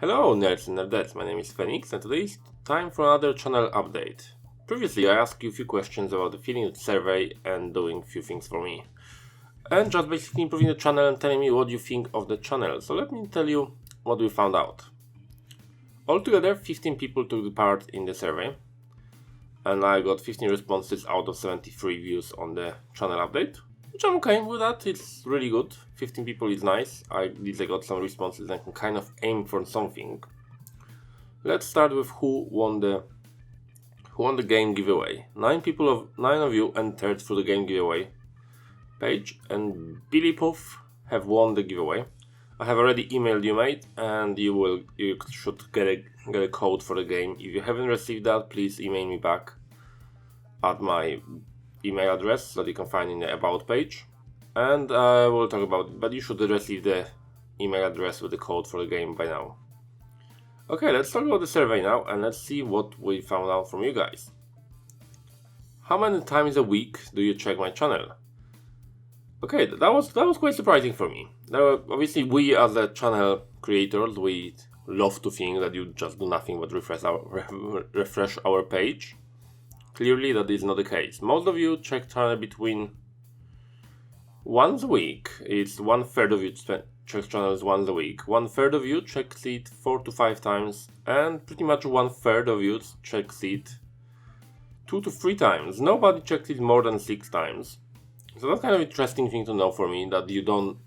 Hello nerds and nerdettes, my name is Feniks and today is time for another channel update. Previously I asked you a few questions about the filling the survey and doing a few things for me. And just basically improving the channel and telling me what you think of the channel. So let me tell you what we found out. Altogether 15 people took part in the survey. And I got 15 responses out of 73 views on the channel update. Which I'm okay with that, it's really good. 15 people is nice. At least I got some responses and can kind of aim for something. Let's start with who won the game giveaway. 9 of you entered through the game giveaway page, and Billy Puff have won the giveaway. I have already emailed you, mate, and you should get a code for the game. If you haven't received that, please email me back at my email address that you can find in the about page, and I will talk about it, but you should receive the email address with the code for the game by now. Okay, let's talk about the survey now and let's see what we found out from you guys. How many times a week do you check my channel? Okay, that was quite surprising for me. Obviously, we as the channel creators, we love to think that you just do nothing but refresh our page. Clearly, that is not the case. Most of you check channel between once a week. It's 1/3 of you check channels once a week. 1/3 of you checks it 4 to 5 times, and pretty much 1/3 of you checks it 2 to 3 times. Nobody checks it more than 6 times. So that's kind of interesting thing to know for me, that you don't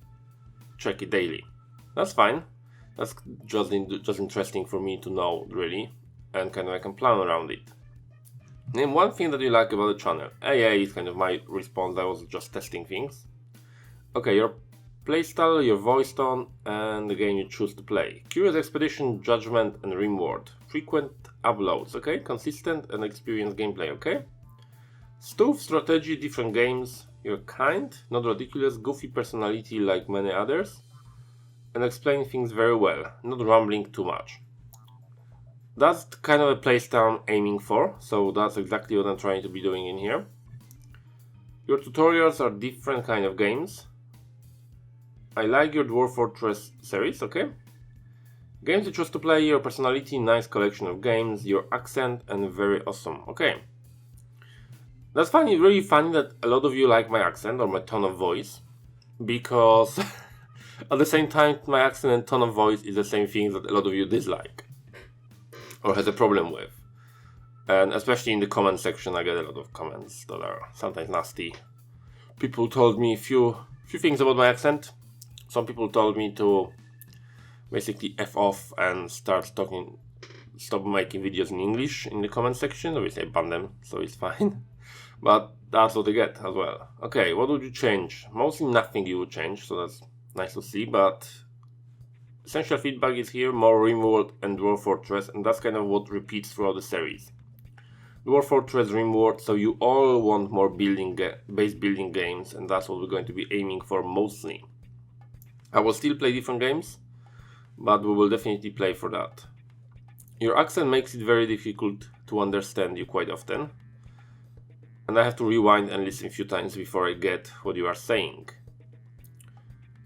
check it daily. That's fine. That's just interesting for me to know, really, and kind of I can plan around it. Name one thing that you like about the channel. AA is kind of my response. I was just testing things. Okay, your playstyle, your voice tone, and the game you choose to play. Curious Expedition, Judgment, and Rimworld. Frequent uploads, okay? Consistent and experienced gameplay, okay? Stove, strategy, different games. You're kind, not ridiculous, goofy personality like many others. And explain things very well, not rambling too much. That's kind of a playstyle I'm aiming for, so that's exactly what I'm trying to be doing in here. Your tutorials are different kind of games. I like your Dwarf Fortress series, okay? Games you choose to play, your personality, nice collection of games, your accent, and very awesome, okay. That's funny, really funny that a lot of you like my accent or my tone of voice, because at the same time my accent and tone of voice is the same thing that a lot of you dislike or has a problem with. And especially in the comment section I get a lot of comments that are sometimes nasty. People told me a few things about my accent. Some people told me to basically F off and stop making videos in English in the comment section. Obviously I ban them, so it's fine. But that's what they get as well. Okay, what would you change? Mostly nothing you would change, so that's nice to see, but essential feedback is here, more Rimworld and Dwarf Fortress, and that's kind of what repeats throughout the series. Dwarf Fortress, Rimworld, so you all want more base building games, and that's what we're going to be aiming for mostly. I will still play different games, but we will definitely play for that. Your accent makes it very difficult to understand you quite often, and I have to rewind and listen a few times before I get what you are saying.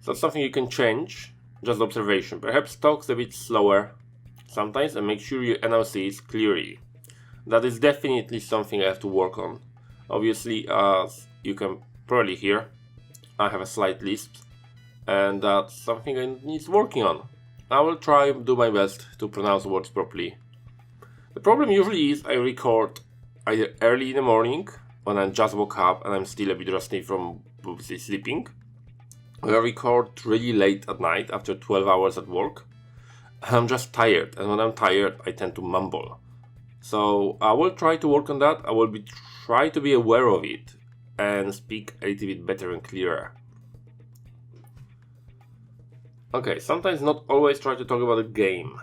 So that's something you can change, just observation. Perhaps talks a bit slower sometimes and make sure your NLC is clearly. That is definitely something I have to work on. Obviously, as you can probably hear, I have a slight lisp, and that's something I need working on. I will try and do my best to pronounce words properly. The problem usually is I record either early in the morning when I just woke up and I'm still a bit rusty from sleeping, or I record really late at night after 12 hours at work. I'm just tired, and when I'm tired I tend to mumble. So I will try to work on that. I will try to be aware of it and speak a little bit better and clearer. Okay, sometimes not always try to talk about a game.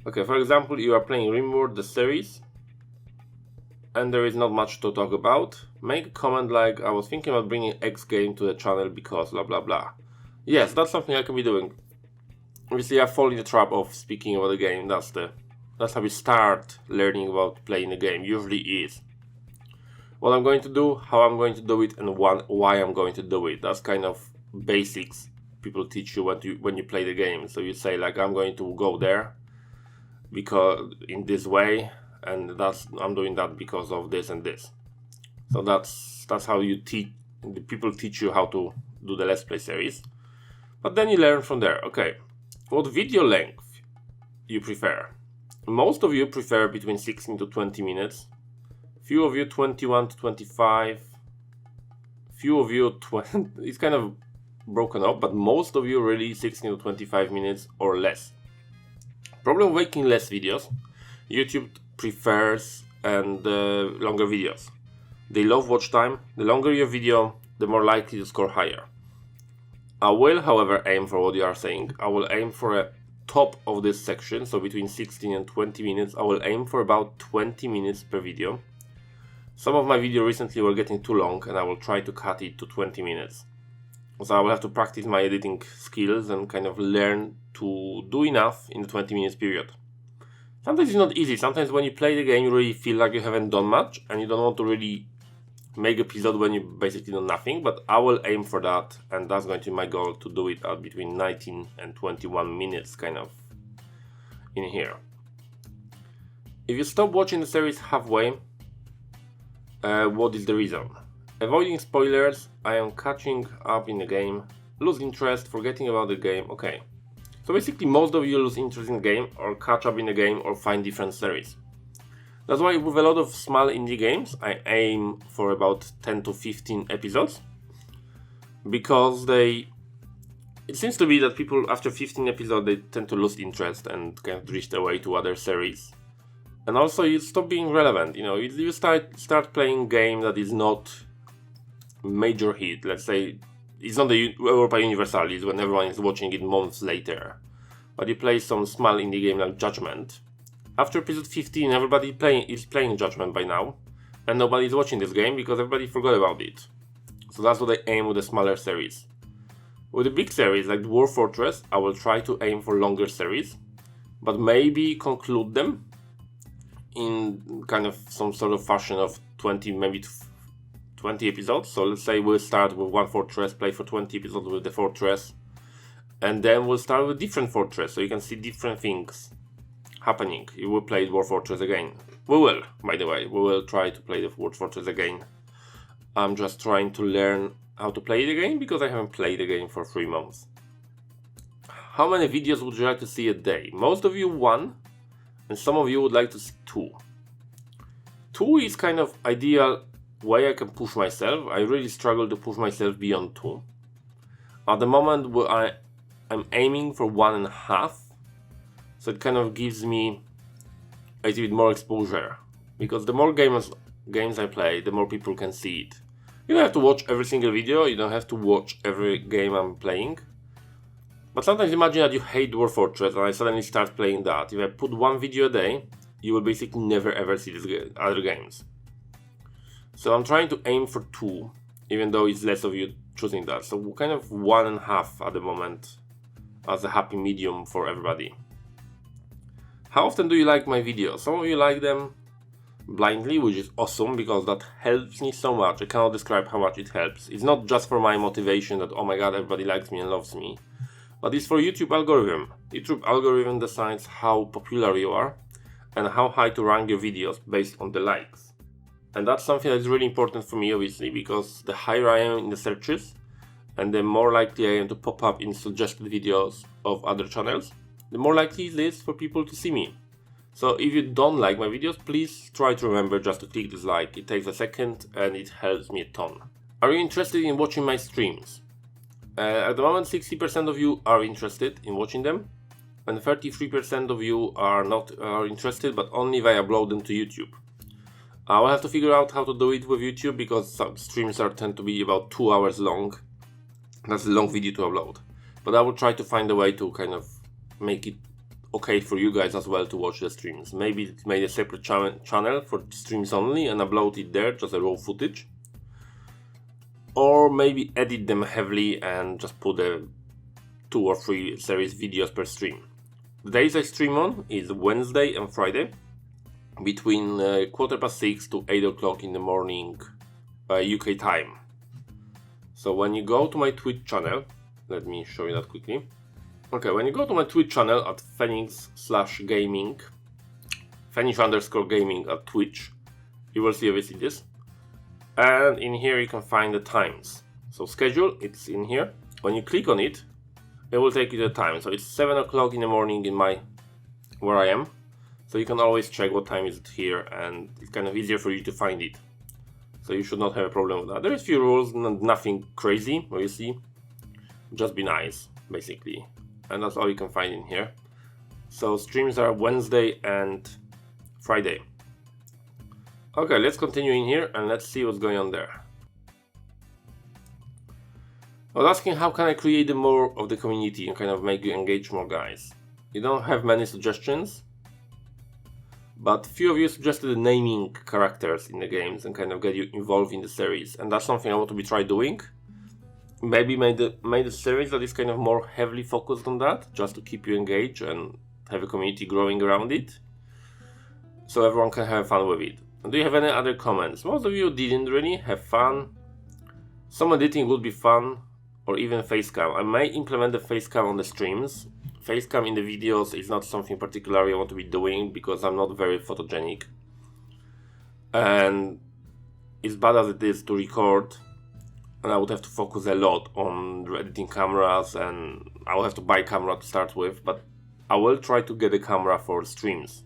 Okay, for example, you are playing Rimworld, the series, and there is not much to talk about. Make a comment like, I was thinking about bringing X game to the channel because blah blah blah. Yes, that's something I can be doing. Obviously I fall in the trap of speaking about the game. That's how we start learning about playing the game, usually is. What I'm going to do, how I'm going to do it, and why I'm going to do it. That's kind of basics people teach you when you play the game. So you say like, I'm going to go there because in this way, and I'm doing that because of this and this. So that's how you teach. The people teach you how to do the Let's Play series. But then you learn from there. Okay, what video length you prefer? Most of you prefer between 16 to 20 minutes. Few of you 21 to 25. Few of you 20. It's kind of broken up, but most of you really 16 to 25 minutes or less. Problem with making less videos. YouTube prefers and longer videos. They love watch time. The longer your video, the more likely to score higher. I will, however, aim for what you are saying. I will aim for a top of this section, so between 16 and 20 minutes. I will aim for about 20 minutes per video. Some of my videos recently were getting too long, and I will try to cut it to 20 minutes. So I will have to practice my editing skills and kind of learn to do enough in the 20 minutes period. Sometimes it's not easy. Sometimes when you play the game, you really feel like you haven't done much, and you don't want to really make an episode when you basically do nothing, but I will aim for that, and that's going to be my goal, to do it at between 19 and 21 minutes kind of in here. If you stop watching the series halfway, what is the reason? Avoiding spoilers, I am catching up in the game, lose interest, forgetting about the game. Okay, so basically most of you lose interest in the game, or catch up in the game, or find different series. That's why with a lot of small indie games, I aim for about 10 to 15 episodes, because it seems to be that people after 15 episodes, they tend to lose interest and kind of drift away to other series. And also you stop being relevant, you start playing game that is not major hit. Let's say it's not the Europa Universalis when everyone is watching it months later, but you play some small indie game like Judgment. After episode 15, everybody is playing Judgment by now, and nobody is watching this game because everybody forgot about it. So that's what I aim with the smaller series. With the big series like Dwarf Fortress, I will try to aim for longer series, but maybe conclude them in kind of some sort of fashion of 20, maybe 20 episodes. So let's say we'll start with one fortress, play for 20 episodes with the fortress, and then we'll start with different fortress, so you can see different things happening. You will play Dwarf Fortress again. We will, by the way, we will try to play the Dwarf Fortress again. I'm just trying to learn how to play the game because I haven't played the game for 3 months. How many videos would you like to see a day? Most of you 1, and some of you would like to see 2. 2 is kind of ideal way I can push myself. I really struggle to push myself beyond 2. At the moment I'm aiming for 1.5. So it kind of gives me a little bit more exposure, because the more games I play, the more people can see it. You don't have to watch every single video, you don't have to watch every game I'm playing. But sometimes imagine that you hate Dwarf Fortress and I suddenly start playing that. If I put 1 video a day, you will basically never ever see these other games. So I'm trying to aim for 2, even though it's less of you choosing that. So kind of 1.5 at the moment as a happy medium for everybody. How often do you like my videos? Some of you like them blindly, which is awesome because that helps me so much. I cannot describe how much it helps. It's not just for my motivation that, oh my god, everybody likes me and loves me, but it's for YouTube algorithm. YouTube algorithm decides how popular you are and how high to rank your videos based on the likes. And that's something that's really important for me, obviously, because the higher I am in the searches and the more likely I am to pop up in suggested videos of other channels, the more likely it is for people to see me. So if you don't like my videos, please try to remember just to click this like. It takes a second and it helps me a ton. Are you interested in watching my streams? At the moment 60% of you are interested in watching them, and 33% of you are interested, but only if I upload them to YouTube. I will have to figure out how to do it with YouTube because some streams tend to be about 2 hours long. That's a long video to upload. But I will try to find a way to kind of make it okay for you guys as well to watch the streams. Maybe make a separate channel for streams only and upload it there, just a raw footage. Or maybe edit them heavily and just put 2 or 3 series videos per stream. The days I stream on is Wednesday and Friday between 6:15 to 8 o'clock in the morning UK time. So when you go to my Twitch channel, Let me show you that quickly. Okay, when you go to my Twitch channel at Feniks/gaming, Feniks_gaming at Twitch, you will see obviously this. And in here you can find the times. So schedule, it's in here. When you click on it, it will take you to the time. So it's 7 o'clock in the morning in where I am. So you can always check what time is it here, and it's kind of easier for you to find it. So you should not have a problem with that. There is few rules, nothing crazy, obviously. Just be nice, basically. And that's all you can find in here. So streams are Wednesday and Friday. Okay, let's continue in here and let's see what's going on there. I was asking how can I create more of the community and kind of make you engage more guys. You don't have many suggestions, but few of you suggested naming characters in the games and kind of get you involved in the series, and that's something I want to try doing. Maybe made a series that is kind of more heavily focused on that, just to keep you engaged and have a community growing around it, so everyone can have fun with it. Do you have any other comments? Most of you didn't really have fun. Some editing would be fun, or even facecam. I may implement the facecam on the streams. Facecam in the videos is not something particularly I want to be doing because I'm not very photogenic. And it's bad as it is to record, and I would have to focus a lot on editing cameras, and I will have to buy a camera to start with, but I will try to get a camera for streams.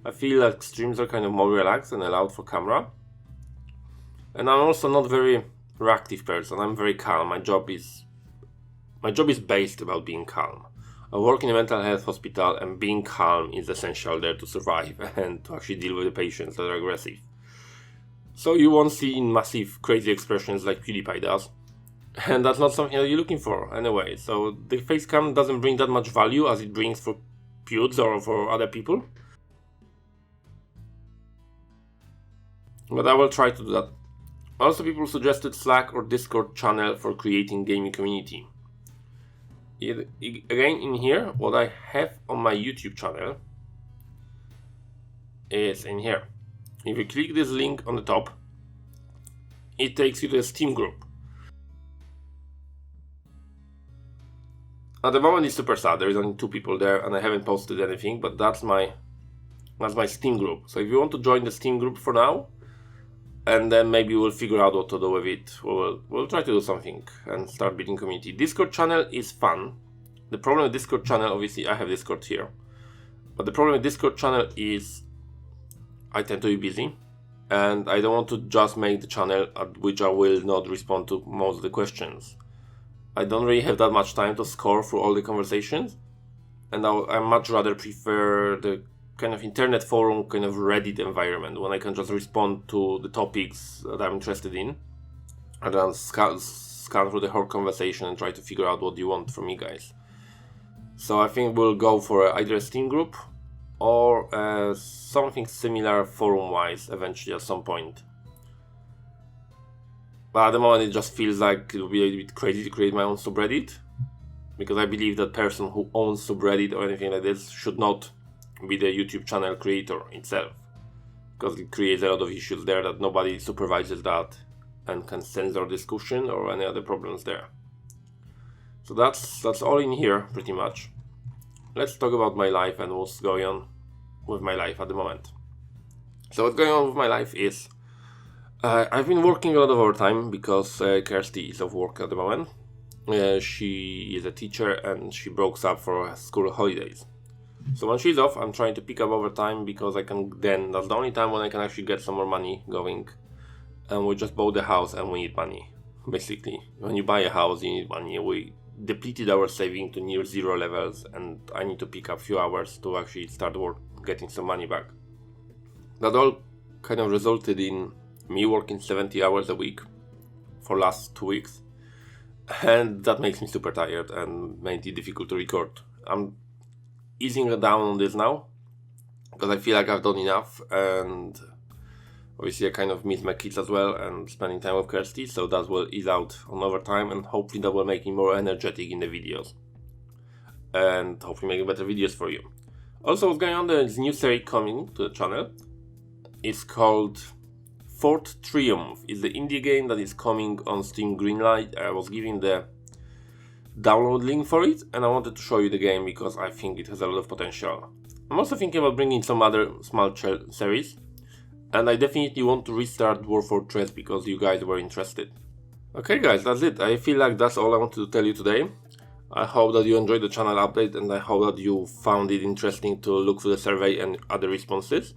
I feel like streams are kind of more relaxed and allowed for camera. And I'm also not very reactive person. I'm very calm. My job is based about being calm. I work in a mental health hospital, and being calm is essential there to survive and to actually deal with the patients that are aggressive. So you won't see massive crazy expressions like PewDiePie does, and that's not something that you're looking for anyway. So the facecam doesn't bring that much value as it brings for Pewds or for other people. But I will try to do that. Also, people suggested Slack or Discord channel for creating gaming community. Again, in here, what I have on my YouTube channel is in here. If you click this link on the top, it takes you to a Steam group. At the moment it's super sad, there is only 2 people there and I haven't posted anything, but that's my Steam group. So if you want to join the Steam group for now, and then maybe we'll figure out what to do with it. We'll try to do something and start building community. Discord channel is fun. The problem with Discord channel, obviously I have Discord here, but the problem with Discord channel is I tend to be busy, and I don't want to just make the channel at which I will not respond to most of the questions. I don't really have that much time to score through all the conversations, and I much rather prefer the kind of internet forum, kind of Reddit environment, when I can just respond to the topics that I'm interested in, and then scan through the whole conversation and try to figure out what you want from me guys. So I think we'll go for either a Steam group or something similar forum-wise eventually at some point. But at the moment it just feels like it would be a bit crazy to create my own subreddit, because I believe that person who owns subreddit or anything like this should not be the YouTube channel creator itself, because it creates a lot of issues there that nobody supervises that and can censor discussion or any other problems there. So that's all in here pretty much. Let's talk about my life and what's going on with my life at the moment. So what's going on with my life is I've been working a lot of overtime because Kirsty is off work at the moment. She is a teacher and she broke up for school holidays. So when she's off, I'm trying to pick up overtime because that's the only time when I can actually get some more money going. And we just bought the house and we need money. Basically, when you buy a house, you need money. We depleted our saving to near zero levels, and I need to pick up a few hours to actually start getting some money back. That all kind of resulted in me working 70 hours a week for last 2 weeks. And that makes me super tired and made it difficult to record. I'm easing down on this now because I feel like I've done enough, and obviously I kind of miss my kids as well and spending time with Kirsty, so that will ease out on overtime, and hopefully that will make me more energetic in the videos and hopefully make better videos for you. Also, what's going on, there is a new series coming to the channel. It's called Fourth Triumph. It's the indie game that is coming on Steam Greenlight. I was given the download link for it, and I wanted to show you the game because I think it has a lot of potential. I'm also thinking about bringing some other small series, and I definitely want to restart Dwarf Fortress because you guys were interested. Okay guys, that's it. I feel like that's all I wanted to tell you today. I hope that you enjoyed the channel update, and I hope that you found it interesting to look through the survey and other responses.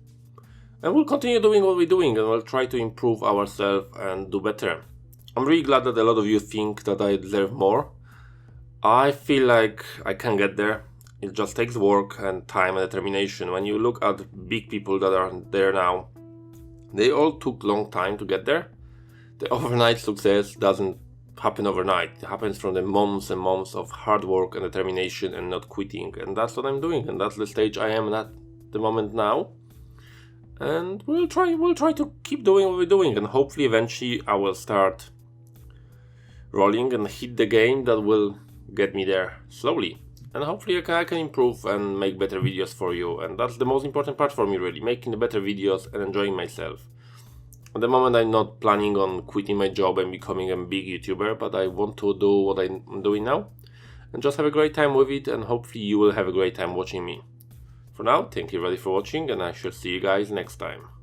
And we'll continue doing what we're doing, and we'll try to improve ourselves and do better. I'm really glad that a lot of you think that I deserve more. I feel like I can get there. It just takes work and time and determination. When you look at big people that are there now, they all took long time to get there. The overnight success doesn't happen overnight. It happens from the months and months of hard work and determination and not quitting. And that's what I'm doing, and that's the stage I am at the moment now. And we'll try to keep doing what we're doing, and hopefully eventually I will start rolling and hit the game that will get me there slowly. And hopefully I can improve and make better videos for you, and that's the most important part for me, really, making the better videos and enjoying myself. At the moment I'm not planning on quitting my job and becoming a big YouTuber, but I want to do what I'm doing now and just have a great time with it, and hopefully you will have a great time watching me. For now, thank you everybody for watching, and I shall see you guys next time.